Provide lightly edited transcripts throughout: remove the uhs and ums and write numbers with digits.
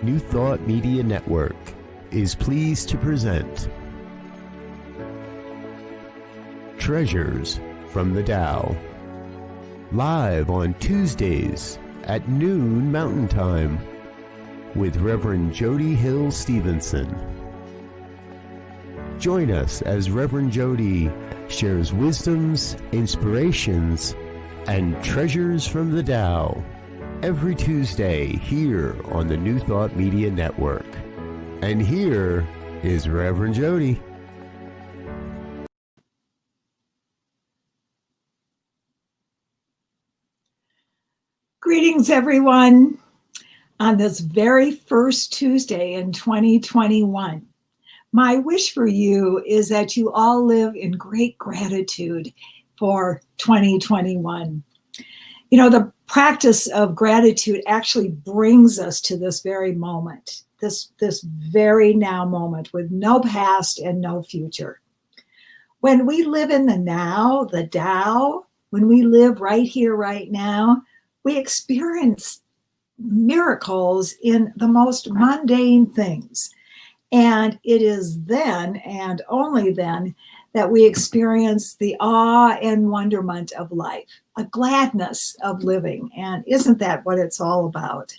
New Thought Media Network is pleased to present Treasures from the Tao, live on Tuesdays at noon Mountain Time with Reverend Jody Hill-Stevenson. Join us as Reverend Jody shares wisdoms, inspirations, and treasures from the Tao every Tuesday here on the New Thought Media Network. And here is Reverend Jody. Greetings, everyone, on this very first Tuesday in 2021. My wish for you is that you all live in great gratitude for 2021. You know, the practice of gratitude actually brings us to this very moment, this very now moment with no past and no future. When we live in the now, the Tao, when we live right here, right now, we experience miracles in the most mundane things. And it is then and only then that we experience the awe and wonderment of life, a gladness of living. And isn't that what it's all about?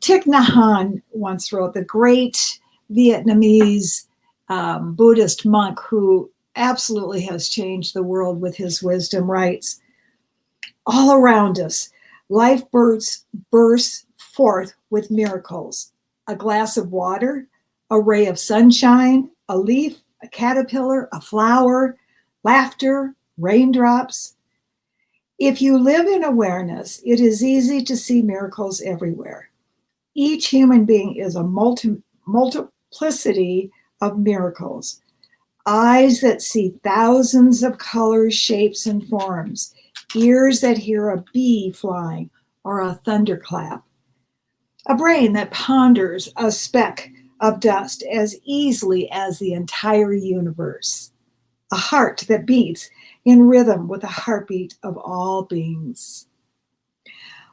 Thich Nhat Hanh once wrote, the great Vietnamese Buddhist monk who absolutely has changed the world with his wisdom, writes, all around us, life bursts forth with miracles. A glass of water, a ray of sunshine, a leaf, a caterpillar, a flower, laughter, raindrops. If you live in awareness, it is easy to see miracles everywhere. Each human being is a multiplicity of miracles. Eyes that see thousands of colors, shapes, and forms. Ears that hear a bee flying or a thunderclap. A brain that ponders a speck of dust as easily as the entire universe. A heart that beats in rhythm with the heartbeat of all beings.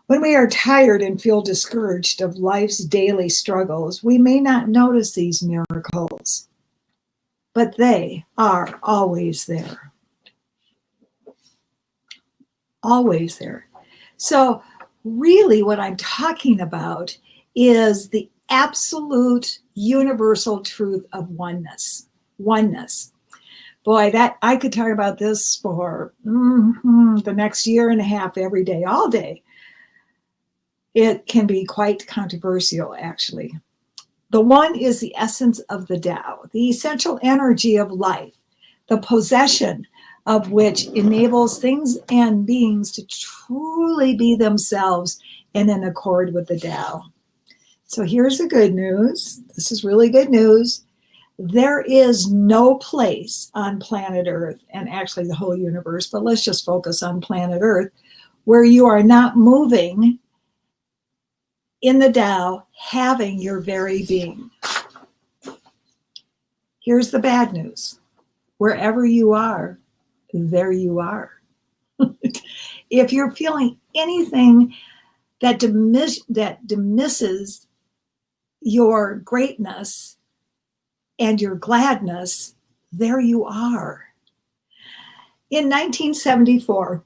When we are tired and feel discouraged of life's daily struggles, we may not notice these miracles, but they are always there. Always there. So really what I'm talking about is the absolute universal truth of oneness. Oneness. Boy, that I could talk about this for the next year and a half, every day, all day. It can be quite controversial, actually. The one is the essence of the Tao, the essential energy of life, the possession of which enables things and beings to truly be themselves and in accord with the Tao. So here's the good news. This is really good news. There is no place on planet Earth, and actually the whole universe, but let's just focus on planet Earth, where you are not moving in the Tao, having your very being. Here's the bad news. Wherever you are, there you are. If you're feeling anything that diminishes your greatness and your gladness, there you are. In 1974,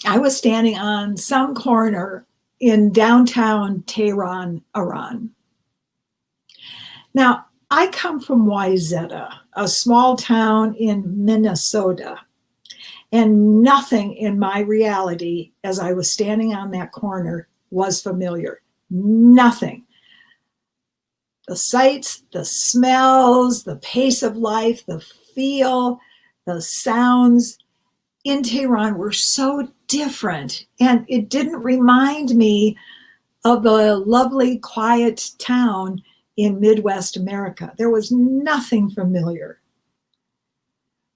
I was standing on some corner in downtown Tehran, Iran. Now, I come from Wayzata, a small town in Minnesota, and nothing in my reality as I was standing on that corner was familiar. Nothing. The sights, the smells, the pace of life, the feel, the sounds in Tehran were so different, and it didn't remind me of the lovely, quiet town in Midwest America. There was nothing familiar.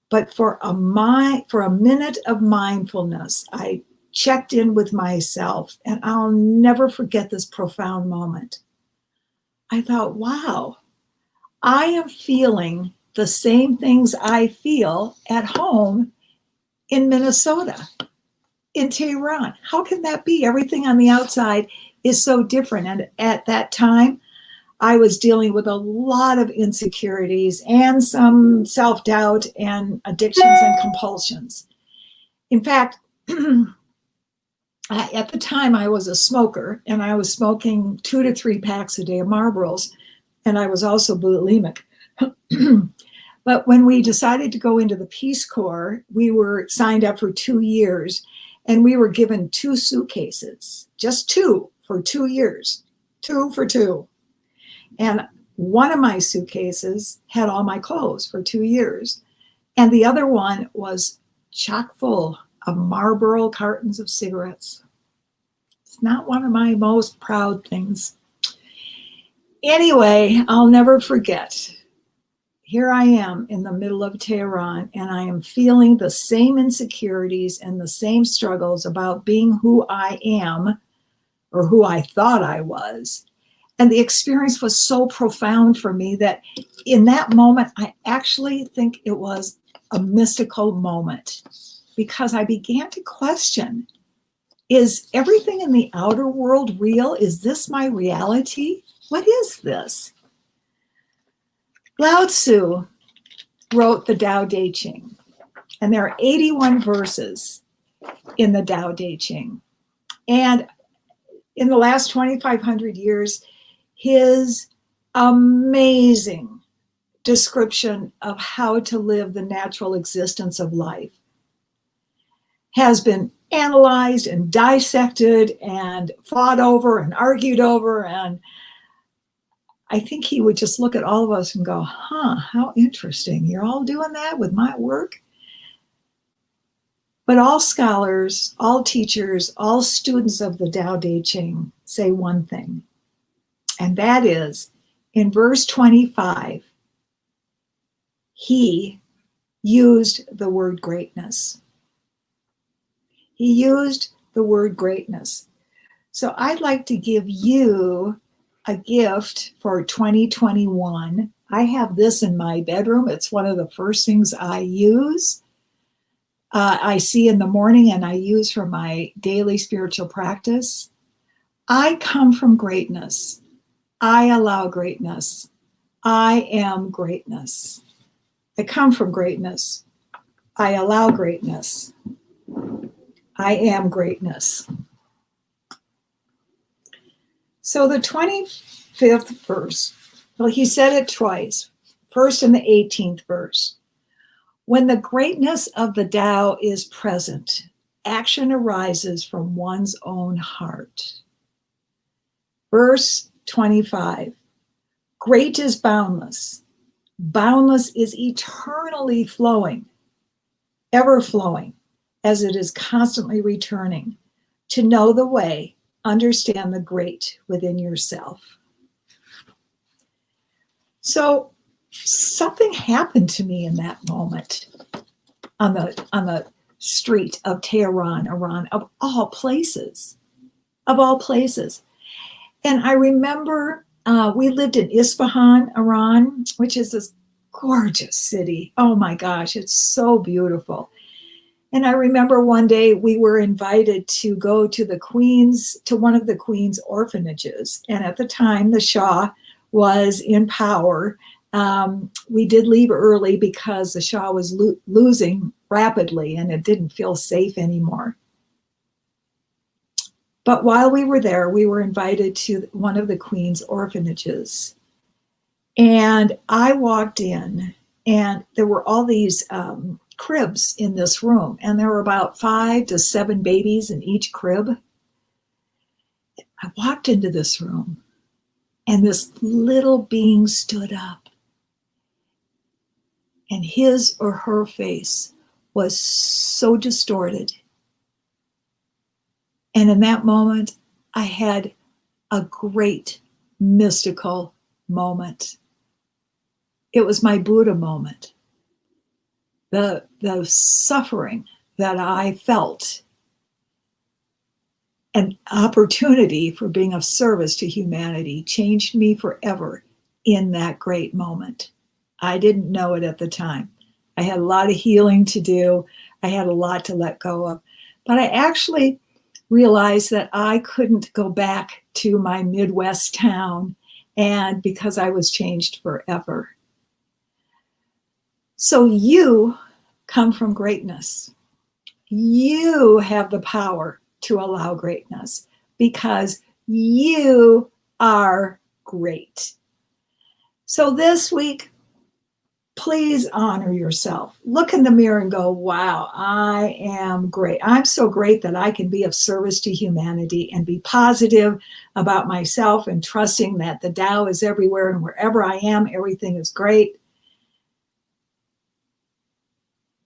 But for a minute of mindfulness, I checked in with myself, and I'll never forget this profound moment. I thought, wow, I am feeling the same things I feel at home in Minnesota, in Tehran. How can that be? Everything on the outside is so different. And at that time, I was dealing with a lot of insecurities and some self-doubt and addictions and compulsions. In fact, at the time I was a smoker, and I was smoking 2 to 3 packs a day of Marlboros, and I was also bulimic. But when we decided to go into the Peace Corps, we were signed up for 2 years, and we were given 2 suitcases, just 2 for 2 years, 2 for 2. And one of my suitcases had all my clothes for 2 years, and the other one was chock full of Marlboro cartons of cigarettes. It's not one of my most proud things. Anyway, I'll never forget. Here I am in the middle of Tehran, and I am feeling the same insecurities and the same struggles about being who I am, or who I thought I was. And the experience was so profound for me that in that moment, I actually think it was a mystical moment, because I began to question, is everything in the outer world real? Is this my reality? What is this? Lao Tzu wrote the Tao Te Ching, and there are 81 verses in the Tao Te Ching. And in the last 2,500 years, his amazing description of how to live the natural existence of life has been analyzed and dissected and fought over and argued over. And I think he would just look at all of us and go, how interesting. You're all doing that with my work? But all scholars, all teachers, all students of the Tao Te Ching say one thing, and that is, in verse 25, he used the word greatness. He used the word greatness. So I'd like to give you a gift for 2021. I have this in my bedroom. It's one of the first things I use. I see in the morning, and I use for my daily spiritual practice. I come from greatness. I allow greatness. I am greatness. I come from greatness. I allow greatness. I am greatness. So the 25th verse, well, he said it twice, first in the 18th verse. When the greatness of the Tao is present, action arises from one's own heart. Verse 25, great is boundless. Boundless is eternally flowing, ever flowing, as it is constantly returning. To know the way, understand the great within yourself. So something happened to me in that moment on the street of Tehran, Iran, of all places. And I remember we lived in Isfahan, Iran, which is this gorgeous city. Oh my gosh, it's so beautiful. And I remember one day we were invited to go to one of the Queen's orphanages. And at the time, the Shah was in power. We did leave early because the Shah was losing rapidly, and it didn't feel safe anymore. But while we were there, we were invited to one of the Queen's orphanages. And I walked in, and there were all these cribs in this room, and there were about 5 to 7 babies in each crib. I walked into this room, and this little being stood up, and his or her face was so distorted. And in that moment, I had a great mystical moment. It was my Buddha moment. The suffering that I felt, an opportunity for being of service to humanity, changed me forever in that great moment. I didn't know it at the time. I had a lot of healing to do. I had a lot to let go of. But I actually realized that I couldn't go back to my Midwest town, and because I was changed forever. So you come from greatness. You have the power to allow greatness because you are great. So this week, please honor yourself. Look in the mirror and go, wow, I am great. I'm so great that I can be of service to humanity and be positive about myself and trusting that the Tao is everywhere and wherever I am, everything is great.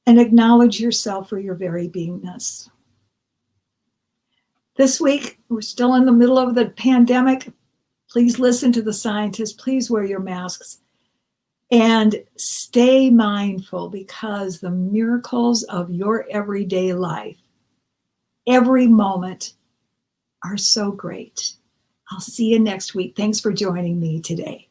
And acknowledge yourself for your very beingness. This week, we're still in the middle of the pandemic. Please listen to the scientists. Please wear your masks. And stay mindful because the miracles of your everyday life, every moment, are so great. I'll see you next week. Thanks for joining me today.